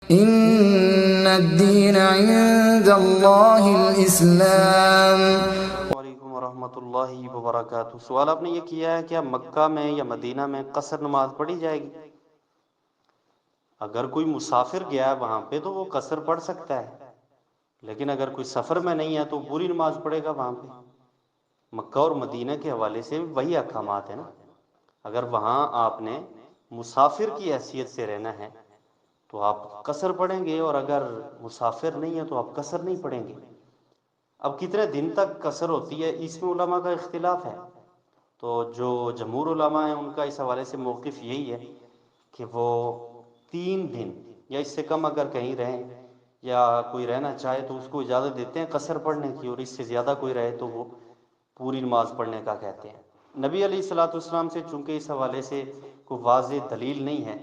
ان الدین عند اللہ الاسلام۔ وعلیکم ورحمۃ اللہ وبرکاتہ۔ سوال آپ نے یہ کیا ہے کہ مکہ میں یا مدینہ میں قصر نماز پڑھی جائے گی؟ اگر کوئی مسافر گیا ہے وہاں پہ تو وہ قصر پڑھ سکتا ہے، لیکن اگر کوئی سفر میں نہیں ہے تو پوری نماز پڑھے گا وہاں پہ۔ مکہ اور مدینہ کے حوالے سے وہی احکامات ہیں نا۔ اگر وہاں آپ نے مسافر کی حیثیت سے رہنا ہے تو آپ قصر پڑھیں گے، اور اگر مسافر نہیں ہے تو آپ قصر نہیں پڑھیں گے۔ اب کتنے دن تک قصر ہوتی ہے اس میں علماء کا اختلاف ہے، تو جو جمہور علماء ہیں ان کا اس حوالے سے موقف یہی ہے کہ وہ 3 دن یا اس سے کم اگر کہیں رہیں یا کوئی رہنا چاہے تو اس کو اجازت دیتے ہیں قصر پڑھنے کی، اور اس سے زیادہ کوئی رہے تو وہ پوری نماز پڑھنے کا کہتے ہیں۔ نبی علیہ الصلوۃ والسلام سے چونکہ اس حوالے سے کوئی واضح دلیل نہیں ہے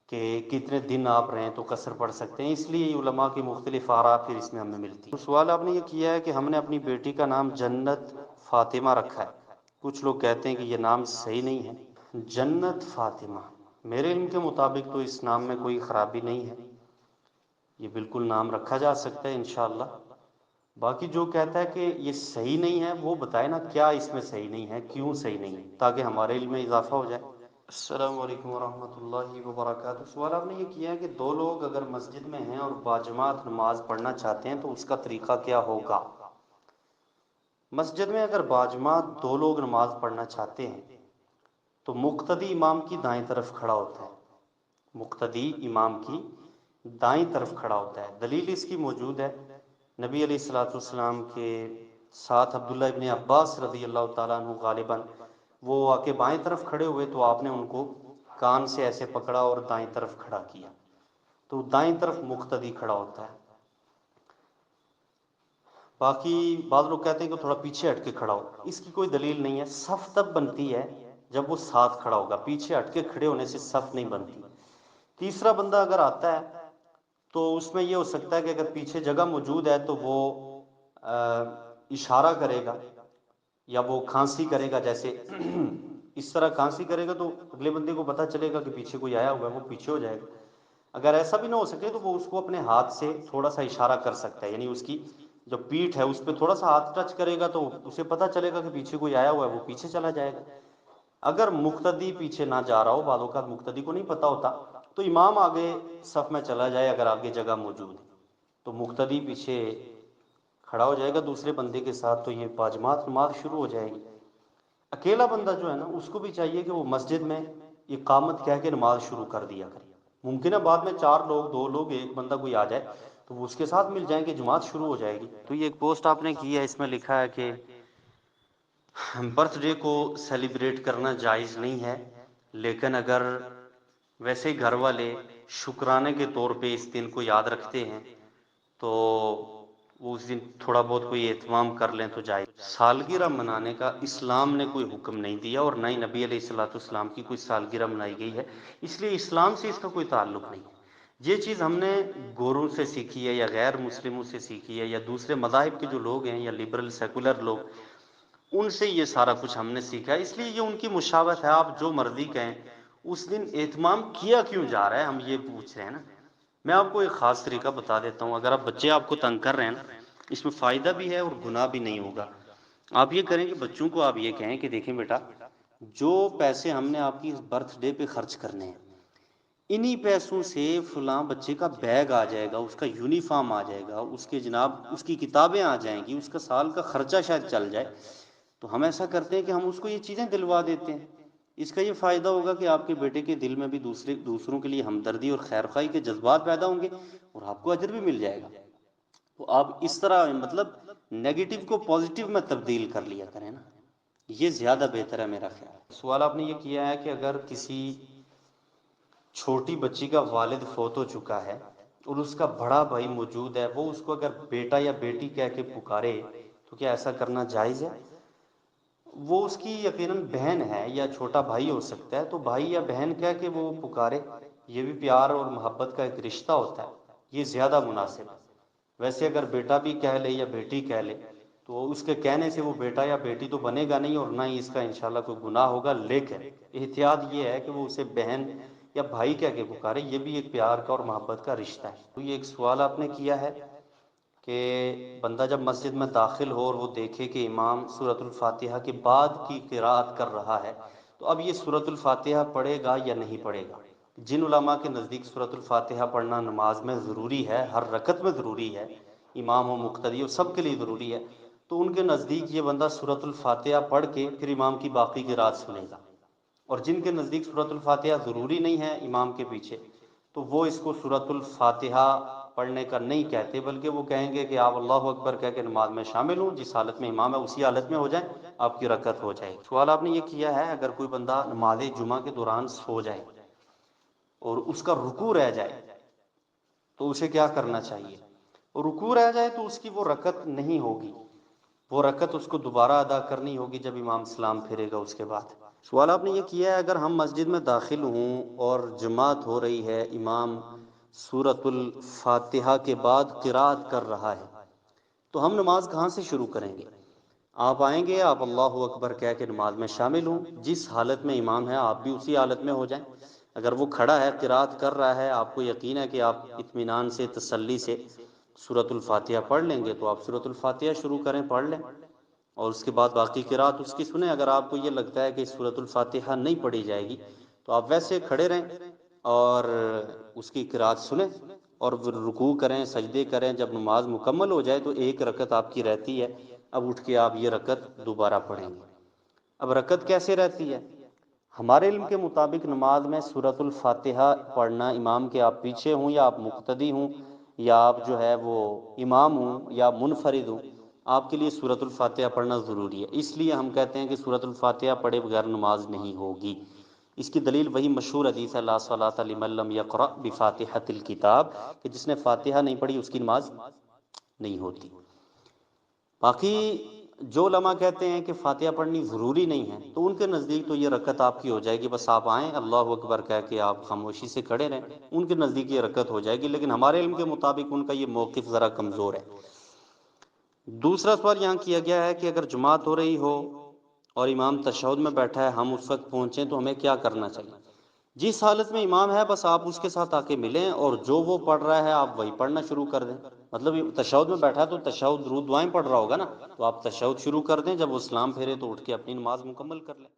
کہ کتنے دن آپ رہیں تو قصر پڑھ سکتے ہیں، اس لیے علماء کی مختلف آراء پھر اس میں ہمیں ملتی ہیں۔ تو سوال آپ نے یہ کیا ہے کہ ہم نے اپنی بیٹی کا نام جنت فاطمہ رکھا ہے، کچھ لوگ کہتے ہیں کہ یہ نام صحیح نہیں ہے۔ جنت فاطمہ میرے علم کے مطابق تو اس نام میں کوئی خرابی نہیں ہے، یہ بالکل نام رکھا جا سکتا ہے انشاءاللہ۔ باقی جو کہتا ہے کہ یہ صحیح نہیں ہے وہ بتائے نا کیا اس میں صحیح نہیں ہے، کیوں صحیح نہیں ہے، تاکہ ہمارے علم میں اضافہ ہو جائے۔ السلام علیکم ورحمۃ اللہ وبرکاتہ۔ سوال آپ نے یہ کیا ہے کہ 2 لوگ اگر مسجد میں ہیں اور باجماعت نماز پڑھنا چاہتے ہیں تو اس کا طریقہ کیا ہوگا؟ مسجد میں اگر باجماعت 2 لوگ نماز پڑھنا چاہتے ہیں تو مقتدی امام کی دائیں طرف کھڑا ہوتا ہے، مقتدی امام کی دائیں طرف کھڑا ہوتا ہے۔ دلیل اس کی موجود ہے، نبی علیہ الصلوۃ والسلام کے ساتھ عبداللہ ابن عباس رضی اللہ تعالیٰ عنہ غالباً وہ آ کے بائیں طرف کھڑے ہوئے تو آپ نے ان کو کان سے ایسے پکڑا اور دائیں طرف کھڑا کیا، تو دائیں طرف مقتدی کھڑا ہوتا ہے۔ باقی بعض لوگ کہتے ہیں کہ تھوڑا پیچھے ہٹ کے کھڑا ہو، اس کی کوئی دلیل نہیں ہے۔ صف تب بنتی ہے جب وہ ساتھ کھڑا ہوگا، پیچھے ہٹ کے کھڑے ہونے سے صف نہیں بنتی۔ تیسرا بندہ اگر آتا ہے تو اس میں یہ ہو سکتا ہے کہ اگر پیچھے جگہ موجود ہے تو وہ اشارہ کرے گا یا وہ کھانسی کرے گا، جیسے اس طرح کھانسی کرے گا تو اگلے بندے کو پتہ چلے گا کہ پیچھے کوئی آیا ہوا ہے، وہ پیچھے ہو جائے گا۔ اگر ایسا بھی نہ ہو سکے تو وہ اس کو اپنے ہاتھ سے تھوڑا سا اشارہ کر سکتا ہے، یعنی اس کی جو پیٹھ ہے اس پہ تھوڑا سا ہاتھ ٹچ کرے گا تو اسے پتہ چلے گا کہ پیچھے کوئی آیا ہوا ہے، وہ پیچھے چلا جائے گا۔ اگر مقتدی پیچھے نہ جا رہا ہو، بعض اوقات مقتدی کو نہیں پتہ ہوتا، تو امام آگے صف میں چلا جائے اگر آگے جگہ موجود ہے، تو مقتدی پیچھے کھڑا ہو جائے گا دوسرے بندے کے ساتھ، تو یہ باجماعت نماز شروع ہو جائے گی۔ اکیلا بندہ جو ہے نا اس کو بھی چاہیے کہ وہ مسجد میں اقامت کہہ کے نماز شروع کر دیا کرے۔ ممکن ہے بعد میں 4 لوگ 2 لوگ ایک بندہ کوئی آ جائے تو وہ اس کے ساتھ مل جائیں گے، جماعت شروع ہو جائے گی۔ تو یہ ایک پوسٹ آپ نے کی ہے، اس میں لکھا ہے کہ برتھ ڈے کو سیلیبریٹ کرنا جائز نہیں ہے، لیکن اگر ویسے گھر والے شکرانے کے طور پہ اس دن کو یاد رکھتے ہیں تو وہ اس دن تھوڑا بہت کوئی اہتمام کر لیں تو جائز۔ سالگرہ منانے کا اسلام نے کوئی حکم نہیں دیا، اور نہ ہی نبی علیہ الصلوۃ والسلام کی کوئی سالگرہ منائی گئی ہے، اس لیے اسلام سے اس کا کوئی تعلق نہیں ہے۔ یہ چیز ہم نے گوروں سے سیکھی ہے یا غیر مسلموں سے سیکھی ہے یا دوسرے مذاہب کے جو لوگ ہیں یا لبرل سیکولر لوگ، ان سے یہ سارا کچھ ہم نے سیکھا ہے، اس لیے یہ ان کی مشابہت ہے۔ آپ جو مرضی کہیں، اس دن اہتمام کیا کیوں جا رہا ہے، ہم یہ پوچھ رہے ہیں نا۔ میں آپ کو ایک خاص طریقہ بتا دیتا ہوں، اگر آپ بچے آپ کو تنگ کر رہے ہیں نا، اس میں فائدہ بھی ہے اور گناہ بھی نہیں ہوگا۔ آپ یہ کریں کہ بچوں کو آپ یہ کہیں کہ دیکھیں بیٹا، جو پیسے ہم نے آپ کی برتھ ڈے پہ خرچ کرنے ہیں، انہی پیسوں سے فلاں بچے کا بیگ آ جائے گا، اس کا یونیفارم آ جائے گا، اس کے جناب اس کی کتابیں آ جائیں گی، اس کا سال کا خرچہ شاید چل جائے، تو ہم ایسا کرتے ہیں کہ ہم اس کو یہ چیزیں دلوا دیتے ہیں۔ اس کا یہ فائدہ ہوگا کہ آپ کے بیٹے کے دل میں بھی دوسروں کے لیے ہمدردی اور خیرخواہی کے جذبات پیدا ہوں گے، اور آپ کو اجر بھی مل جائے گا۔ تو آپ اس طرح مطلب نیگیٹو کو پازیٹو میں تبدیل کر لیا کریں نا، یہ زیادہ بہتر ہے میرا خیال۔ سوال آپ نے یہ کیا ہے کہ اگر کسی چھوٹی بچی کا والد فوت ہو چکا ہے اور اس کا بڑا بھائی موجود ہے، وہ اس کو اگر بیٹا یا بیٹی کہہ کے پکارے تو کیا ایسا کرنا جائز ہے؟ وہ اس کی یقیناً بہن ہے یا چھوٹا بھائی ہو سکتا ہے، تو بھائی یا بہن کہہ کے وہ پکارے، یہ بھی پیار اور محبت کا ایک رشتہ ہوتا ہے، یہ زیادہ مناسب ہے۔ ویسے اگر بیٹا بھی کہہ لے یا بیٹی کہہ لے تو اس کے کہنے سے وہ بیٹا یا بیٹی تو بنے گا نہیں، اور نہ ہی اس کا انشاءاللہ کوئی گناہ ہوگا، لیکن احتیاط یہ ہے کہ وہ اسے بہن یا بھائی کہہ کے پکارے، یہ بھی ایک پیار کا اور محبت کا رشتہ ہے۔ تو یہ ایک سوال آپ نے کیا ہے کہ بندہ جب مسجد میں داخل ہو اور وہ دیکھے کہ امام سورۃ الفاتحہ کے بعد کی قراءت کر رہا ہے، تو اب یہ سورۃ الفاتحہ پڑھے گا یا نہیں پڑھے گا؟ جن علماء کے نزدیک سورۃ الفاتحہ پڑھنا نماز میں ضروری ہے، ہر رکعت میں ضروری ہے، امام ہو مقتدی ہو سب کے لیے ضروری ہے، تو ان کے نزدیک یہ بندہ سورۃ الفاتحہ پڑھ کے پھر امام کی باقی قراءت سنے گا۔ اور جن کے نزدیک سورۃ الفاتحہ ضروری نہیں ہے امام کے پیچھے، تو وہ اس کو سورۃ الفاتحہ پڑھنے کا نہیں کہتے، بلکہ وہ کہیں گے کہ آپ اللہ اکبر کہہ کے نماز میں شامل ہوں، جس حالت میں امام ہے اسی حالت میں ہو جائیں، آپ کی رکعت ہو جائے گی۔ سوال آپ نے یہ کیا ہے اگر کوئی بندہ نماز جمعہ کے دوران سو جائے اور اس کا رکوع رہ جائے تو اسے کیا کرنا چاہیے؟ رکوع رہ جائے تو اس کی وہ رکعت نہیں ہوگی، وہ رکعت اس کو دوبارہ ادا کرنی ہوگی جب امام سلام پھیرے گا اس کے بعد۔ سوال آپ نے یہ کیا ہے اگر ہم مسجد میں داخل ہوں اور جماعت ہو رہی ہے، امام سورۃ الفاتحہ کے بعد قراءت کر رہا ہے، تو ہم نماز کہاں سے شروع کریں گے؟ آپ آئیں گے، آپ اللہ اکبر کہہ کے نماز میں شامل ہوں، جس حالت میں امام ہے آپ بھی اسی حالت میں ہو جائیں۔ اگر وہ کھڑا ہے قراءت کر رہا ہے، آپ کو یقین ہے کہ آپ اطمینان سے تسلی سے سورۃ الفاتحہ پڑھ لیں گے، تو آپ سورۃ الفاتحہ شروع کریں، پڑھ لیں، اور اس کے بعد باقی قراءت اس کی سنیں۔ اگر آپ کو یہ لگتا ہے کہ سورۃ الفاتحہ نہیں پڑھی جائے گی تو آپ ویسے کھڑے رہیں اور اس کی قراءت سنیں اور رکوع کریں، سجدے کریں۔ جب نماز مکمل ہو جائے تو ایک رکعت آپ کی رہتی ہے، اب اٹھ کے آپ یہ رکعت دوبارہ پڑھیں گے۔ اب رکعت کیسے رہتی ہے؟ ہمارے علم کے مطابق نماز میں سورۃ الفاتحہ پڑھنا، امام کے آپ پیچھے ہوں یا آپ مقتدی ہوں یا آپ جو ہے وہ امام ہوں یا منفرد ہوں، آپ کے لیے سورۃ الفاتحہ پڑھنا ضروری ہے۔ اس لیے ہم کہتے ہیں کہ سورۃ الفاتحہ پڑھے بغیر نماز نہیں ہوگی۔ اس کی دلیل وہی مشہور حدیث ہے لا صلاۃ لمن لم یقرأ بفاتحۃ الکتاب، کہ جس نے فاتحہ نہیں پڑھی اس کی نماز نہیں ہوتی۔ باقی جو علماء کہتے ہیں کہ فاتحہ پڑھنی ضروری نہیں ہے، تو ان کے نزدیک تو یہ رکعت آپ کی ہو جائے گی، بس آپ آئیں اللہ اکبر کہہ کے آپ خاموشی سے کھڑے رہیں، ان کے نزدیک یہ رکعت ہو جائے گی، لیکن ہمارے علم کے مطابق ان کا یہ موقف ذرا کمزور ہے۔ دوسرا سوال یہاں کیا گیا ہے کہ اگر جماعت ہو رہی ہو اور امام تشہد میں بیٹھا ہے، ہم اس وقت پہنچیں تو ہمیں کیا کرنا چاہیے؟ جس حالت میں امام ہے بس آپ اس کے ساتھ آ کے ملیں اور جو وہ پڑھ رہا ہے آپ وہی پڑھنا شروع کر دیں۔ مطلب تشہد میں بیٹھا ہے تو تشہد درود دعائیں پڑھ رہا ہوگا نا، تو آپ تشہد شروع کر دیں، جب وہ سلام پھیرے تو اٹھ کے اپنی نماز مکمل کر لیں۔